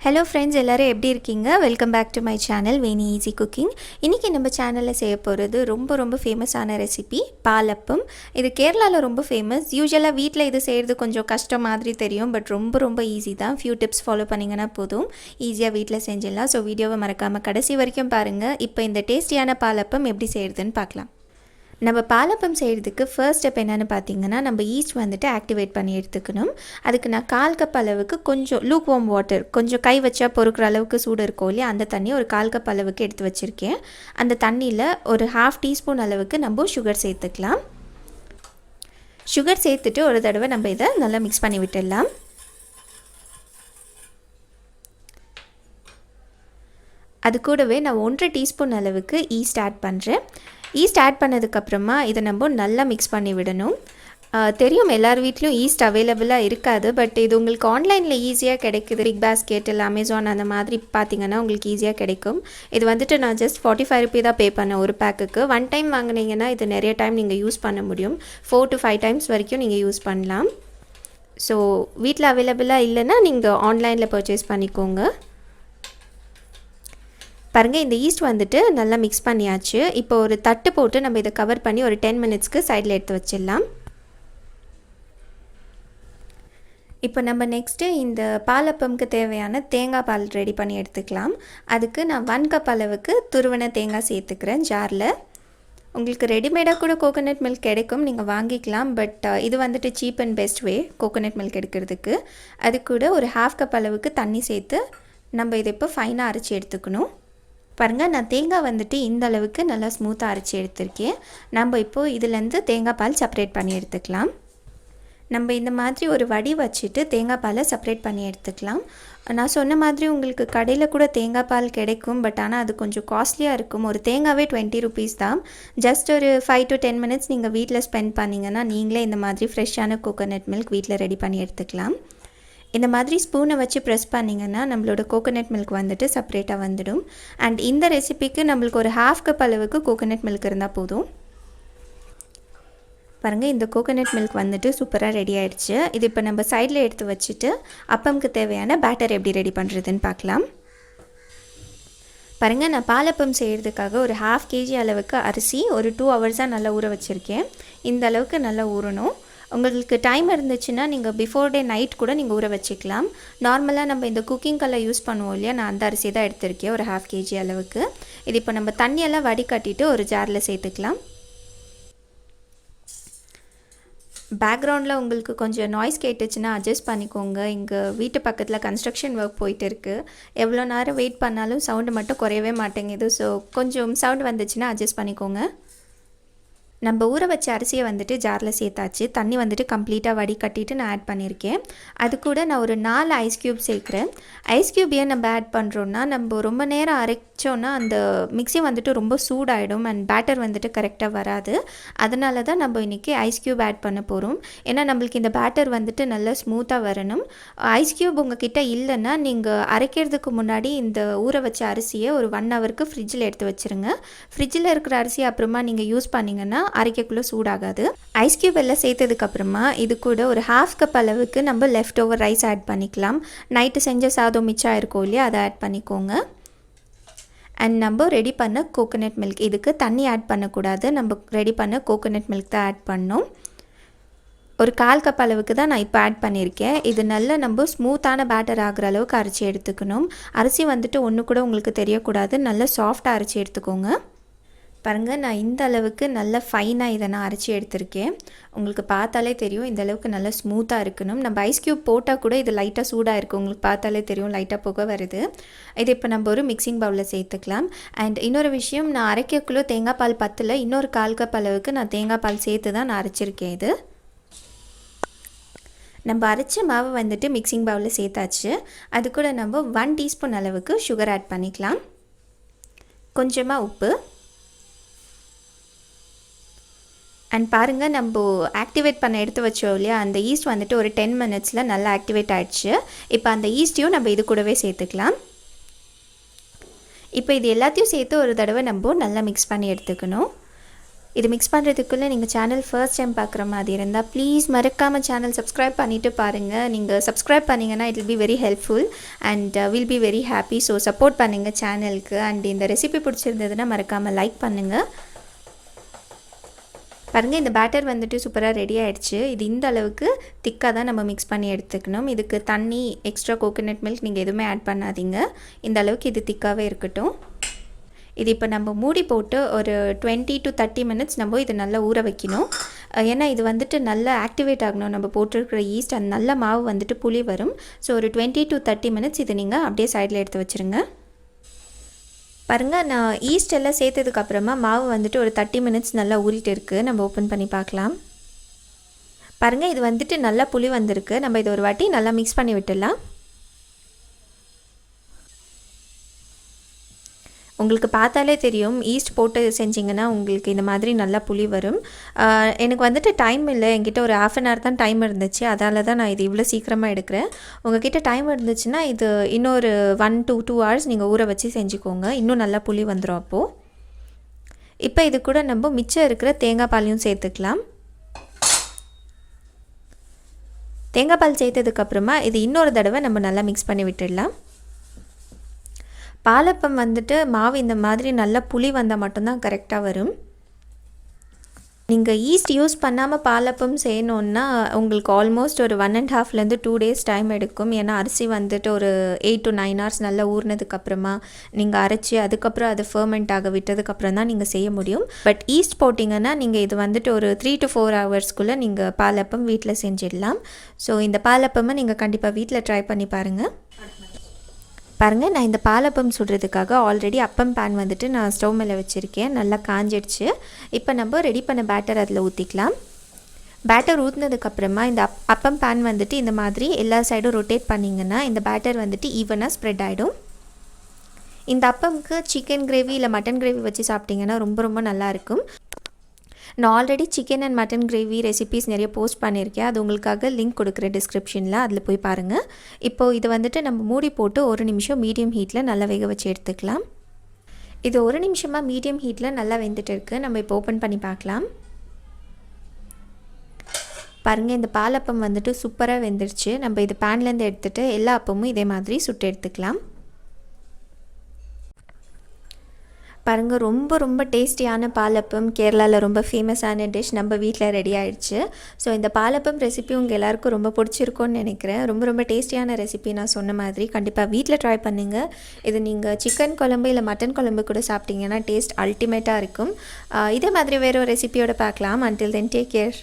Hello friends, எல்லோரும் எப்படி இருக்கீங்க? Welcome back to my channel Veni easy cooking. இன்றைக்கி நம்ம சேனலில் செய்ய போகிறது ரொம்ப ஃபேமஸான ரெசிபி பாலப்பம். இது கேரளாவில் ரொம்ப ஃபேமஸ். யூஸ்வலாக வீட்டில் இது செய்கிறது கொஞ்சம் கஷ்டம் மாதிரி தெரியும், பட் ரொம்ப ஈஸி தான். ஃபியூ டிப்ஸ் ஃபாலோ பண்ணிங்கன்னா போதும், ஈஸியாக வீட்டில் செஞ்சிடலாம். ஸோ வீடியோவை மறக்காமல் கடைசி வரைக்கும் பாருங்கள். இப்போ இந்த டேஸ்டியான பாலப்பம் எப்படி செய்கிறதுன்னு பார்க்கலாம். நம்ம பாலப்பம் செய்கிறதுக்கு ஃபர்ஸ்ட் ஸ்டெப் என்னென்னு பார்த்தீங்கன்னா, நம்ம ஈஸ்ட் வந்துட்டு ஆக்டிவேட் பண்ணி எடுத்துக்கணும். அதுக்கு நான் 1/4 கப் அளவுக்கு கொஞ்சம் லூக் வார்ம் வாட்டர், கொஞ்சம் கை வச்சா பொறுக்கிற அளவுக்கு சூடு இருக்கும் இல்லையா, அந்த தண்ணி ஒரு 1/4 கப் அளவுக்கு எடுத்து வச்சுருக்கேன். அந்த தண்ணியில் ஒரு 1/2 டீஸ்பூன் அளவுக்கு நம்ம சுகர் சேர்த்துக்கலாம். சுகர் சேர்த்துட்டு ஒரு தடவை நம்ம இதை நல்லா மிக்ஸ் பண்ணி விட்டுடலாம். அது கூடவே நான் 1/2 டீஸ்பூன் அளவுக்கு ஈஸ்ட் ஆட் பண்ணுறேன். ஈஸ்ட் ஆட் பண்ணதுக்கப்புறமா இதை நம்ம நல்லா மிக்ஸ் பண்ணி விடணும். தெரியும் எல்லார் வீட்லேயும் ஈஸ்ட் அவைலபிளாக இருக்காது, பட் இது உங்களுக்கு ஆன்லைனில் ஈஸியாக கிடைக்குது. பிக் பாஸ்கெட் இல்லை அமேசான் அந்த மாதிரி பார்த்திங்கன்னா உங்களுக்கு ஈஸியாக கிடைக்கும். இது வந்துட்டு நான் ஜஸ்ட் 45 ரூபீ தான் பே பண்ணேன் ஒரு பேக்குக்கு. 1 டைம் வாங்கினீங்கன்னா இது நிறைய டைம் நீங்கள் யூஸ் பண்ண முடியும். 4 to 5 டைம்ஸ் வரைக்கும் நீங்கள் யூஸ் பண்ணலாம். ஸோ வீட்டில் அவைலபிளாக இல்லைன்னா நீங்கள் ஆன்லைனில் பர்ச்சேஸ் பண்ணிக்கோங்க. பாருங்கள், இந்த ஈஸ்ட் வந்துட்டு நல்லா மிக்ஸ் பண்ணியாச்சு. இப்போ ஒரு தட்டு போட்டு நம்ம இதை கவர் பண்ணி ஒரு 10 மினிட்ஸ்க்கு சைடில் எடுத்து வச்சிடலாம். இப்போ நம்ம நெக்ஸ்ட்டு இந்த பாலப்பம்க்கு தேவையான தேங்காய் பால் ரெடி பண்ணி எடுத்துக்கலாம். அதுக்கு நான் 1 கப் அளவுக்கு துருவன தேங்காய் சேர்த்துக்கிறேன் ஜாரில். உங்களுக்கு ரெடிமேடாக கூட கோகோனட் மில்க் கிடைக்கும், நீங்கள் வாங்கிக்கலாம். பட் இது வந்துட்டு cheap and best way coconut milk எடுக்கிறதுக்கு. அது கூட ஒரு 1/2 கப் அளவுக்கு தண்ணி சேர்த்து நம்ம இதை இப்போ ஃபைனாக அரைச்சி எடுத்துக்கணும். பாருங்கள், நான் தேங்காய் வந்துட்டு இந்த அளவுக்கு நல்லா ஸ்மூத்தாக அரைச்சி எடுத்திருக்கேன். நம்ம இப்போது இதிலேருந்து தேங்காய் பால் செப்பரேட் பண்ணி எடுத்துக்கலாம். நம்ம இந்த மாதிரி ஒரு வடி வச்சுட்டு தேங்காய் பாலை செப்பரேட் பண்ணி எடுத்துக்கலாம். நான் சொன்ன மாதிரி உங்களுக்கு கடையில் கூட தேங்காய் பால் கிடைக்கும், பட் ஆனால் அது கொஞ்சம் காஸ்ட்லியாக இருக்கும். ஒரு தேங்காவே 20 ரூபீஸ் தான். ஜஸ்ட் ஒரு 5 to 10 மினிட்ஸ் நீங்கள் வீட்டில் ஸ்பெண்ட் பண்ணிங்கன்னா நீங்களே இந்த மாதிரி ஃப்ரெஷ்ஷான கோகோனட் மில்க் வீட்டில் ரெடி பண்ணி எடுத்துக்கலாம். இந்த மாதிரி ஸ்பூனை வச்சு ப்ரெஸ் பண்ணிங்கன்னா நம்மளோட கோகோனட் மில்க் வந்துட்டு செப்பரேட்டாக வந்துடும். அண்ட் இந்த ரெசிபிக்கு நம்மளுக்கு ஒரு 1/2 கப் அளவுக்கு கோகோனட் மில்க் இருந்தால் போதும். பாருங்கள், இந்த கோகோனட் மில்க் வந்துட்டு சூப்பராக ரெடி ஆகிடுச்சு. இது இப்போ நம்ம சைடில் எடுத்து வச்சுட்டு அப்பம்க்கு தேவையான பேட்டர் எப்படி ரெடி பண்ணுறதுன்னு பார்க்கலாம். பாருங்கள், நான் பாலப்பம் செய்கிறதுக்காக ஒரு 1/2 kg அளவுக்கு அரிசி ஒரு 2 ஹவர்ஸாக நல்லா ஊற வச்சுருக்கேன். இந்த அளவுக்கு நல்லா ஊறணும். உங்களுக்கு டைம் இருந்துச்சுன்னா நீங்கள் பிஃபோர் டே நைட் கூட நீங்கள் ஊற வச்சுக்கலாம். நார்மலாக நம்ம இந்த குக்கிங்கெல்லாம் யூஸ் பண்ணுவோம் இல்லையா, நான் அந்த அரிசி தான் எடுத்திருக்கேன் ஒரு 1/2 kg அளவுக்கு. இது இப்போ நம்ம தண்ணியெல்லாம் வடிகட்டிட்டு ஒரு ஜாரில் சேர்த்துக்கலாம். பேக்ரவுண்டில் உங்களுக்கு கொஞ்சம் நாய்ஸ் கேட்டுச்சுன்னா அட்ஜஸ்ட் பண்ணிக்கோங்க. இங்கே வீட்டு பக்கத்தில் கன்ஸ்ட்ரக்ஷன் ஒர்க் போயிட்டு இருக்குது. எவ்வளோ நேரம் வெயிட் பண்ணாலும் சவுண்டு மட்டும் குறையவே மாட்டேங்குது. ஸோ கொஞ்சம் சவுண்டு வந்துச்சுன்னா அட்ஜஸ்ட் பண்ணிக்கோங்க. நம்ம ஊற வச்ச அரிசியை வந்துட்டு ஜாரில் சேர்த்தாச்சு. தண்ணி வந்துட்டு கம்ப்ளீட்டாக வடிகட்டிட்டு நான் ஆட் பண்ணியிருக்கேன். அது கூட நான் ஒரு 4 ஐஸ் க்யூப் சேர்க்குறேன். ஐஸ் க்யூப் ஏன் நம்ம ஆட் பண்ணுறோன்னா, நம்ம ரொம்ப நேரம் அரைச்சோன்னா அந்த மிக்ஸி வந்துட்டு ரொம்ப சூடாகிடும் அண்ட் பேட்டர் வந்துட்டு கரெக்டாக வராது. அதனால தான் நம்ம இன்றைக்கி ஐஸ் க்யூப் ஆட் பண்ண போகிறோம். ஏன்னா நம்மளுக்கு இந்த பேட்டர் வந்துட்டு நல்லா ஸ்மூத்தாக வரணும். ஐஸ் க்யூப் உங்கள் கிட்டே இல்லைன்னா நீங்கள் அரைக்கிறதுக்கு முன்னாடி இந்த ஊற வச்ச அரிசியை ஒரு 1 ஹவருக்கு ஃப்ரிட்ஜில் எடுத்து வச்சுருங்க. ஃப்ரிட்ஜில் இருக்கிற அரிசி அப்புறமா நீங்கள் யூஸ் பண்ணிங்கன்னா அரைக்கக்குள்ளே சூடாகாது. ஐஸ் க்யூப் எல்லாம் சேர்த்ததுக்கப்புறமா இது கூட ஒரு 1/2 கப் அளவுக்கு நம்ம லெஃப்ட் ஓவர் ரைஸ் ஆட் பண்ணிக்கலாம். நைட்டு செஞ்ச சாதம் மிச்சம் இருக்கும் இல்லையா, அதை ஆட் பண்ணிக்கோங்க. அண்ட் நம்ம ரெடி பண்ண கோகோனட் மில்க், இதுக்கு தண்ணி ஆட் பண்ணக்கூடாது. நம்ம ரெடி பண்ண கோகோனட் மில்க் தான் ஆட் பண்ணோம். ஒரு 1/4 கப் அளவுக்கு தான் நான் இப்போ ஆட் பண்ணியிருக்கேன். இது நல்லா நம்ம ஸ்மூத்தான பேட்டர் ஆகிற அளவுக்கு அரைச்சி எடுத்துக்கணும். அரிசி வந்துட்டு ஒன்று கூட உங்களுக்கு தெரியக்கூடாது. நல்லா சாஃப்டாக அரைச்சி எடுத்துக்கோங்க. பாருங்கள், நான் இந்த அளவுக்கு நல்லா ஃபைனாக இதை நான் அரைச்சி எடுத்திருக்கேன். உங்களுக்கு பார்த்தாலே தெரியும் இந்த அளவுக்கு நல்லா ஸ்மூத்தாக இருக்கணும். நம்ம ஐஸ் க்யூப் போட்டால் கூட இது லைட்டாக சூடாக இருக்குது. உங்களுக்கு பார்த்தாலே தெரியும் லைட்டாக புகை வருது. இது இப்போ நம்ம ஒரு மிக்சிங் பவுலில் சேர்த்துக்கலாம். அண்ட் இன்னொரு விஷயம், நான் அரைக்கக்குள்ளே தேங்காய் பால் பத்தில் இன்னொரு 1/4 கப் அளவுக்கு நான் தேங்காய் பால் சேர்த்து தான் நான் அரைச்சிருக்கேன். இது நம்ம அரைச்ச மாவு வந்துட்டு மிக்சிங் பவுலில் சேர்த்தாச்சு. அது கூட நம்ம 1 டீஸ்பூன் அளவுக்கு சுகர் ஆட் பண்ணிக்கலாம். கொஞ்சமாக உப்பு. அண்ட் பாருங்கள், நம்ம ஆக்டிவேட் பண்ண எடுத்து வச்சோம் இல்லையா, அந்த ஈஸ்ட் வந்துட்டு ஒரு 10 மினிட்ஸில் நல்லா ஆக்டிவேட் ஆகிடுச்சு. இப்போ அந்த ஈஸ்ட்டையும் நம்ம இது கூடவே சேர்த்துக்கலாம். இப்போ இது எல்லாத்தையும் சேர்த்து ஒரு தடவை நம்ம நல்லா மிக்ஸ் பண்ணி எடுத்துக்கணும். இது மிக்ஸ் பண்ணுறதுக்குள்ளே நீங்கள் சேனல் ஃபர்ஸ்ட் டைம் பார்க்குற மாதிரி இருந்தால் ப்ளீஸ் மறக்காமல் சேனல் சப்ஸ்கிரைப் பண்ணிவிட்டு பாருங்கள். நீங்கள் சப்ஸ்கிரைப் பண்ணிங்கன்னா it will be very helpful and will be very happy. So support பண்ணுங்கள் சேனலுக்கு. அண்ட் இந்த ரெசிபி பிடிச்சிருந்ததுன்னா மறக்காமல் லைக் பண்ணுங்கள். பாருங்கள், இந்த பேட்டர் வந்துட்டு சூப்பராக ரெடி ஆகிடுச்சு. இது இந்த அளவுக்கு திக்காக தான் நம்ம மிக்ஸ் பண்ணி எடுத்துக்கணும். இதுக்கு தண்ணி, எக்ஸ்ட்ரா கோகோனட் மில்க் நீங்கள் எதுவுமே ஆட் பண்ணாதீங்க. இந்த அளவுக்கு இது திக்காகவே இருக்கட்டும். இது இப்போ நம்ம மூடி போட்டு ஒரு 20 to 30 மினிட்ஸ் நம்ம இது நல்லா ஊற வைக்கணும். ஏன்னா இது வந்துட்டு நல்லா ஆக்டிவேட் ஆகணும். நம்ம போட்டிருக்கிற ஈஸ்ட் அந்த நல்ல மாவு வந்துட்டு புளி வரும். ஸோ ஒரு 20 to 30 மினிட்ஸ் இது நீங்கள் அப்படியே சைடில் எடுத்து வச்சுருங்க. பாருங்கள், நான் ஈஸ்ட் எல்லாம் சேர்த்ததுக்கப்புறமா மாவு வந்துட்டு ஒரு 30 மினிட்ஸ் நல்லா ஊறிட்டு இருக்குது. நம்ம ஓப்பன் பண்ணி பார்க்கலாம். பாருங்கள், இது வந்துட்டு நல்லா புளி வந்திருக்கு. நம்ம இதை ஒரு வாட்டி நல்லா மிக்ஸ் பண்ணி விட்டுடலாம். உங்களுக்கு பார்த்தாலே தெரியும், ஈஸ்ட் போட்டு செஞ்சிங்கன்னா உங்களுக்கு இந்த மாதிரி நல்லா புளி வரும். எனக்கு வந்துட்டு டைம் இல்லை, என்கிட்ட ஒரு ½ அன் ஹவர் தான் டைம் இருந்துச்சு. அதால தான் நான் இது இவ்வளோ சீக்கிரமாக எடுக்கிறேன். உங்கள்கிட்ட டைம் இருந்துச்சுன்னா இது இன்னொரு 1 to 2 hours நீங்கள் ஊற வச்சு செஞ்சுக்கோங்க. இன்னும் நல்லா புளி வந்துடும் அப்போது. இப்போ இது கூட நம்ம மிச்சம் இருக்கிற தேங்காய் பாலையும் சேர்த்துக்கலாம். தேங்காய் பால் சேர்த்ததுக்கப்புறமா இது இன்னொரு தடவை நம்ம நல்லா மிக்ஸ் பண்ணி விட்டுடலாம். பாலப்பம் வந்துட்டு மாவு இந்த மாதிரி நல்லா புளி வந்தால் மட்டும்தான் கரெக்டாக வரும். நீங்கள் ஈஸ்ட் யூஸ் பண்ணாமல் பாலப்பம் செய்யணுன்னா உங்களுக்கு ஆல்மோஸ்ட் ஒரு 1.5 to 2 days டைம் எடுக்கும். ஏன்னா அரிசி வந்துட்டு ஒரு 8 to 9 hours நல்லா ஊறினதுக்கப்புறமா நீங்கள் அரைச்சி அதுக்கப்புறம் அது ஃபர்மெண்ட் ஆக விட்டதுக்கப்புறம் தான் நீங்கள் செய்ய முடியும். பட் ஈஸ்ட் போட்டிங்கன்னா நீங்கள் இது வந்துட்டு ஒரு 3 to 4 hours நீங்கள் பாலப்பம் வீட்டில் செஞ்சிடலாம். ஸோ இந்த பாலப்பம்மை நீங்கள் கண்டிப்பாக வீட்டில் ட்ரை பண்ணி பாருங்கள். பாருங்கள், நான் இந்த பாலப்பம் சுடுறதுக்காக ஆல்ரெடி அப்பம் பேன் வந்துட்டு நான் ஸ்டவ் மேலே வச்சுருக்கேன். நல்லா காஞ்சிடுச்சு. இப்போ நம்ம ரெடி பண்ண பேட்டர் அதில் ஊற்றிக்கலாம். பேட்டர் ஊற்றினதுக்கப்புறமா இந்த அப்பம் பேன் வந்துட்டு இந்த மாதிரி எல்லா சைடும் ரொட்டேட் பண்ணிங்கன்னா இந்த பேட்டர் வந்துட்டு ஈவனாக ஸ்ப்ரெட் ஆகிடும். இந்த அப்பமுக்கு சிக்கன் கிரேவி இல்லை மட்டன் கிரேவி வச்சு சாப்பிட்டிங்கன்னா ரொம்ப ரொம்ப நல்லாயிருக்கும். நான் already chicken and mutton gravy recipes நிறைய போஸ்ட் பண்ணியிருக்கேன். அது உங்களுக்காக லிங்க் கொடுக்குறேன் டிஸ்கிரிப்ஷனில், அதில் போய் பாருங்கள். இப்போது இது வந்துட்டு நம்ம மூடி போட்டு 1 நிமிஷம் மீடியம் ஹீட்டில் நல்லா வேக வச்சு எடுத்துக்கலாம். இது 1 நிமிஷமாக மீடியம் ஹீட்டில் நல்லா வெந்துட்டு இருக்குது. நம்ம இப்போ ஓப்பன் பண்ணி பார்க்கலாம். பாருங்கள், இந்த பாலப்பம் வந்துட்டு சூப்பராக வெந்துருச்சு. நம்ம இது பேன்லேருந்து எடுத்துகிட்டு எல்லா அப்பமும் இதே மாதிரி சுட்டு எடுத்துக்கலாம். பாருங்கள், ரொம்ப ரொம்ப டேஸ்டியான பாலப்பம், கேரளாவில் ரொம்ப ஃபேமஸான டிஷ் நம்ம வீட்டில் ரெடி ஆகிடுச்சு. ஸோ இந்த பாலப்பம் ரெசிபி உங்கள் எல்லாருக்கும் ரொம்ப பிடிச்சிருக்கும்னு நினைக்கிறேன். ரொம்ப ரொம்ப டேஸ்டியான ரெசிபி. நான் சொன்ன மாதிரி கண்டிப்பாக வீட்டில் ட்ரை பண்ணுங்கள். இது நீங்கள் சிக்கன் குழம்பு இல்லை மட்டன் குழம்பு கூட சாப்பிட்டிங்கன்னா டேஸ்ட் அல்டிமேட்டாக இருக்கும். இதே மாதிரி வேறு ஒரு ரெசிபியோடு பார்க்கலாம். Until then take care.